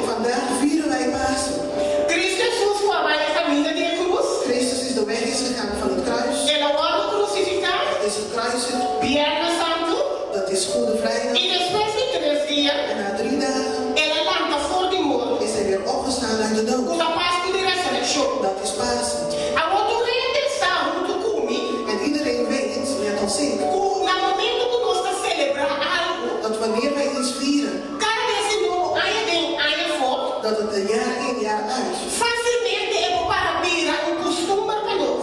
Vandaag vieren wij Pasen. Christus is de weg is gegaan van het kruis. Is het kruis. Dat is Goede Vrijdag. En na 3 dagen is hij weer opgestaan uit de dood. Dat is Pasen. En iedereen weet, net als ik, dat wanneer wij iets vieren, dat het een jaar in jaar uit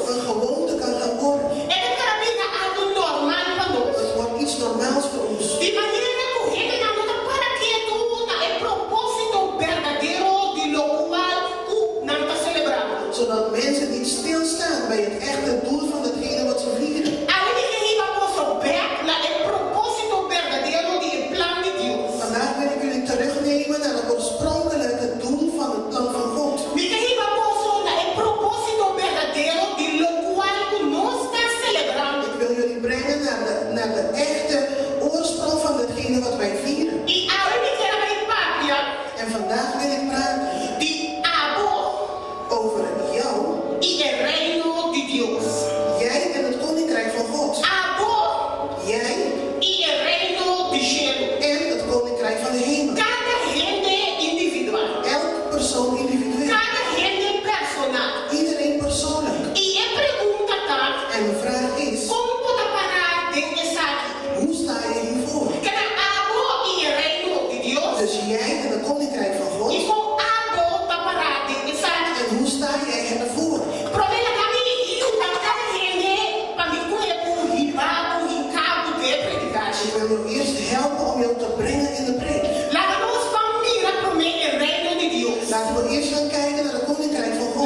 een gewoonte kan gaan worden. Het wordt iets normaals voor ons. Zodat mensen niet stilstaan bij het echte doel van hetgene wat ze vieren. Vandaag wil ik jullie terugnemen naar het oorspronkelijke doel van het plan van God. Ik wil jullie brengen naar de echte oorsprong van hetgene wat wij vieren. En vandaag wil ik praten over jou. Jij en het koninkrijk van God. Jij en het koninkrijk van de hemel. Elk persoon individueel. Iedereen persoonlijk. En de vraag is, hoe sta je hiervoor? Dus jij en het koninkrijk van God. En hoe sta jij ervoor? Ik wil je eerst helpen om jou te brengen in de preek. Laten we eerst gaan kijken naar het koninkrijk van God.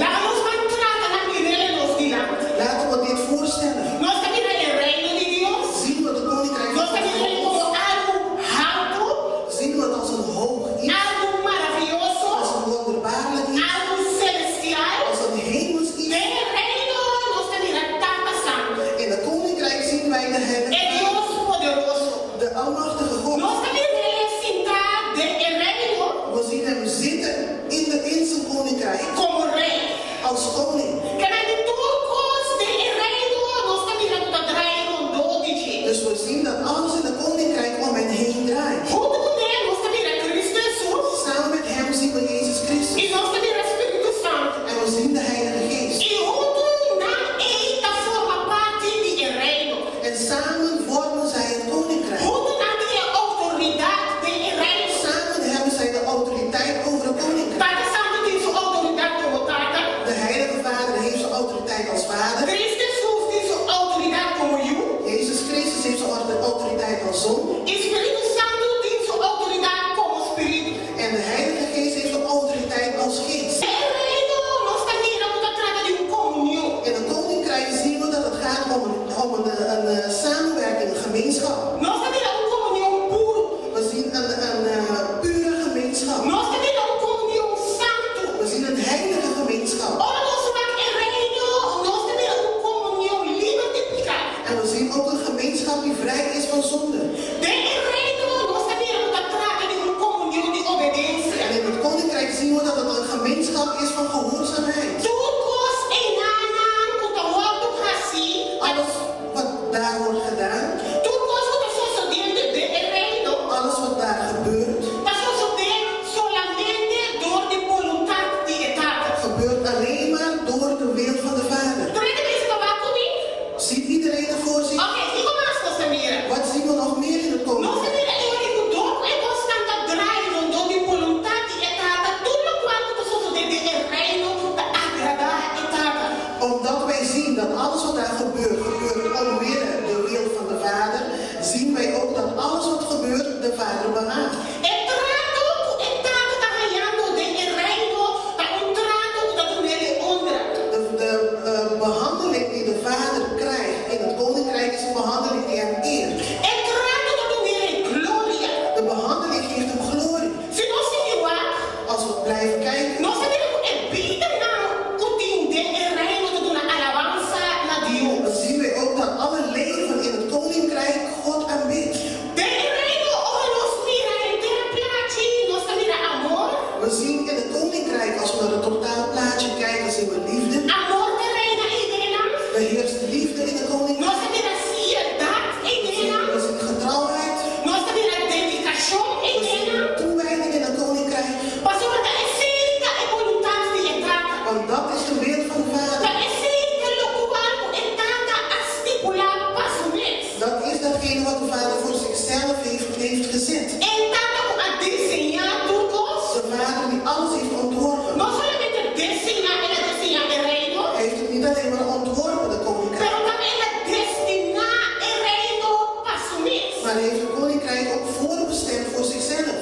Laten we dit voorstellen. Zien we het koninkrijk van God? Zien we het als een hoog iets? Als een wonderbaarlijk iets? Als een hemels iets? In het koninkrijk zien wij de Heilige, de Almachtige God. We zien hem zitten in zijn koninkrijk als koning. Dus we zien dat alles in het koninkrijk om hen heen draait. Samen met hem zien we Jezus Christus. En we zien de Heilige Geest. En samen vormen zij het koninkrijk. Samen hebben zij de autoriteit over het koninkrijk. De Heilige Vader heeft zijn autoriteit als vader. Jezus Christus heeft zijn autoriteit als zoon. En de Heilige Geest heeft zijn autoriteit als geest. In het koninkrijk zien we dat het gaat om een samenwerking, een gemeenschap. We zien een pure gemeenschap. We zien een heilige gemeenschap. En we zien ook een gemeenschap die vrij is van zonde. En in het koninkrijk zien we dat het een gemeenschap is van gehoorzaamheid. Alles wat daar wordt gedaan, alles wat daar gebeurt, gebeurt alleen maar door de wil van de Vader. Ziet iedereen er voor zich? Wat zien we nog meer in het koninkrijk? Maar hij heeft het koninkrijk ook voorbestemd voor zichzelf.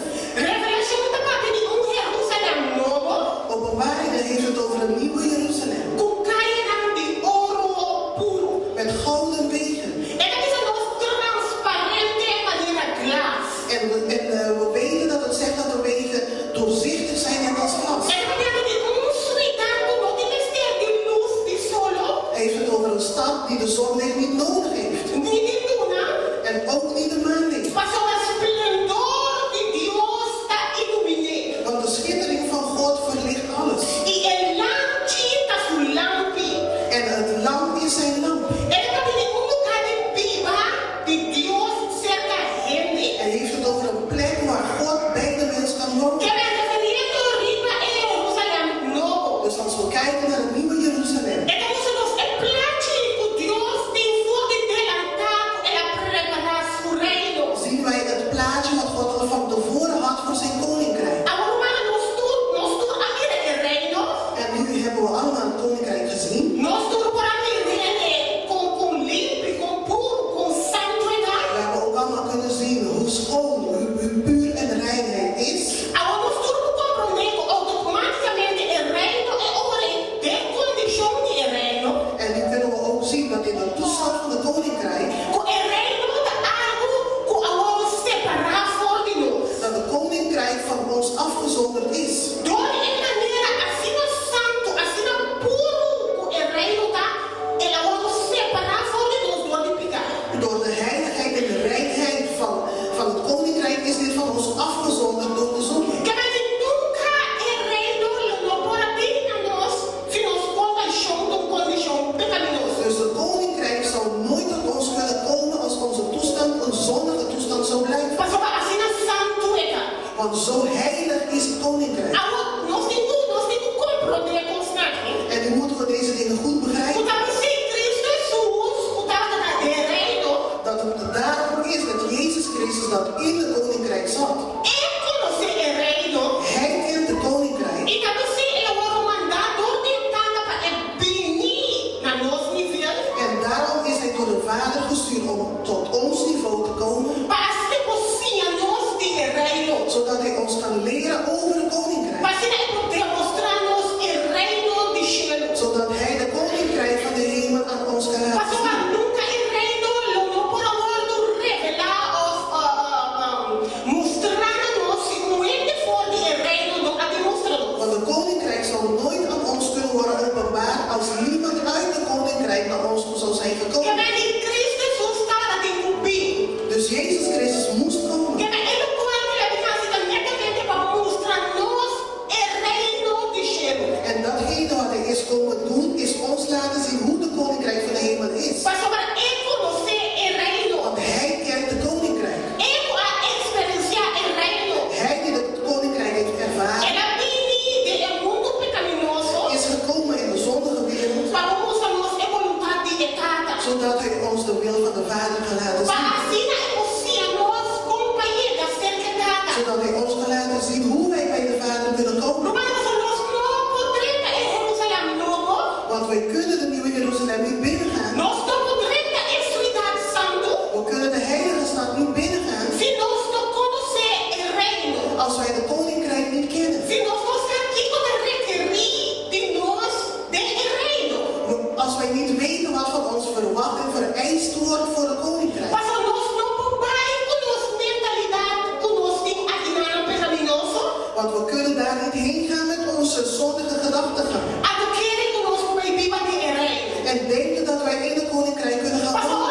Openbaringen heeft het over een nieuwe Jeruzalem. Met gouden wegen. En we weten dat het zegt dat de wegen doorzichtig zijn net als glas. Hij heeft het over een stad die de zonlicht niet nodig heeft. En ook niet de maanlicht. Want de schittering van God verlicht alles. En het lamp is zijn lamp. Hij heeft het over een plek waar God bij de mens kan wonen. Dus als we kijken naar het nieuwe Jeruzalem. Zien wij het plaatje wat God al van tevoren had voor zijn koninkrijk. En nu hebben we allemaal het koninkrijk gezien. We hebben ook allemaal kunnen zien hoe schoon, hoe puur en reinheid is. En nu kunnen we ook zien dat in de toestand van het koninkrijk dat het koninkrijk van ons afgezonderd is. Door de heiligheid en de reinheid van het koninkrijk is dit van ons afgezonderd door de zonde. Dus het koninkrijk zal nooit tot ons kunnen komen als onze toestand een zondige toestand zou blijven. Want zo heilig is het koninkrijk. En nu moeten we deze dingen goed begrijpen. Dat het daarom is dat Jezus Christus dat in het koninkrijk zat. Hij kent het koninkrijk. En daarom is hij door de Vader gestuurd om tot ons niveau te komen. Zodat hij ons kan leren over het koninkrijk. Zodat hij de koninkrijk van de hemel aan ons kan laten zien. Want het koninkrijk zal nooit aan ons kunnen worden openbaar als niemand uit het koninkrijk naar ons zou zijn gekomen. Dus Jezus Christus moest komen. En datgene wat hij is komen doen, is ons laten zien hoe de koninkrijk van de hemel is. Want hij kent de koninkrijk. Hij die het koninkrijk heeft ervaren, is gekomen in de zondige wereld, zodat hij ons de wil van de Vader kan laten zien. Zodat hij ons kan laten zien hoe wij bij de Vader kunnen komen. Want wij kunnen de nieuwe Jeruzalem niet binnengaan. We kunnen de heilige stad niet binnengaan als wij de koninkrijk niet kennen. Als wij niet weten wat van ons verwacht en vereist wordt voor het koninkrijk. Want we kunnen daar niet heen gaan met onze zondige gedachtegang. En denken dat wij in het koninkrijk kunnen gaan wonen.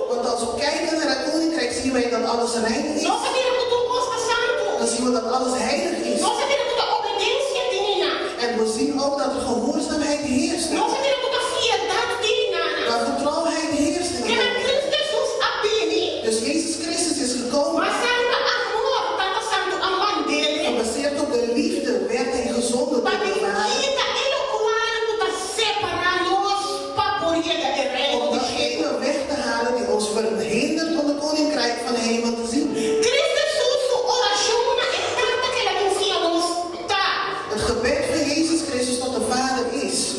Want als we kijken naar het koninkrijk zien wij dat alles rein is. Dan zien we dat alles heilig is. En we zien ook dat er gehoorzaamheid heerst. Dat getrouwheid heerst. Dus Jezus Christus is gekomen. Gebaseerd op de liefde werd hij gezonden door de Vader. Om diegene weg te halen die ons verhindert om het koninkrijk van de hemel te zien. Het gebed van Jezus Christus tot de Vader is.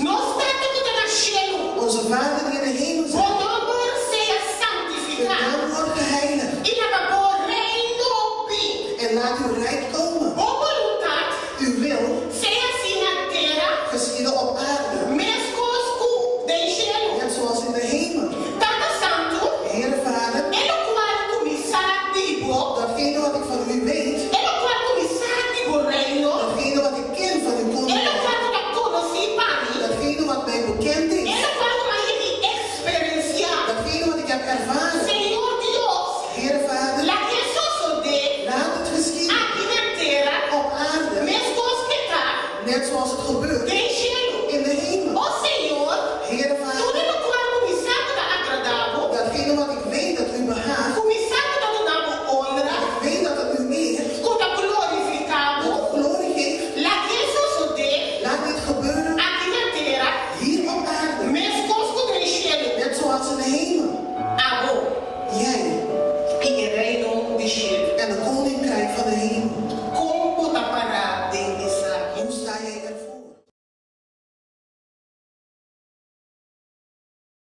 als in de hemel.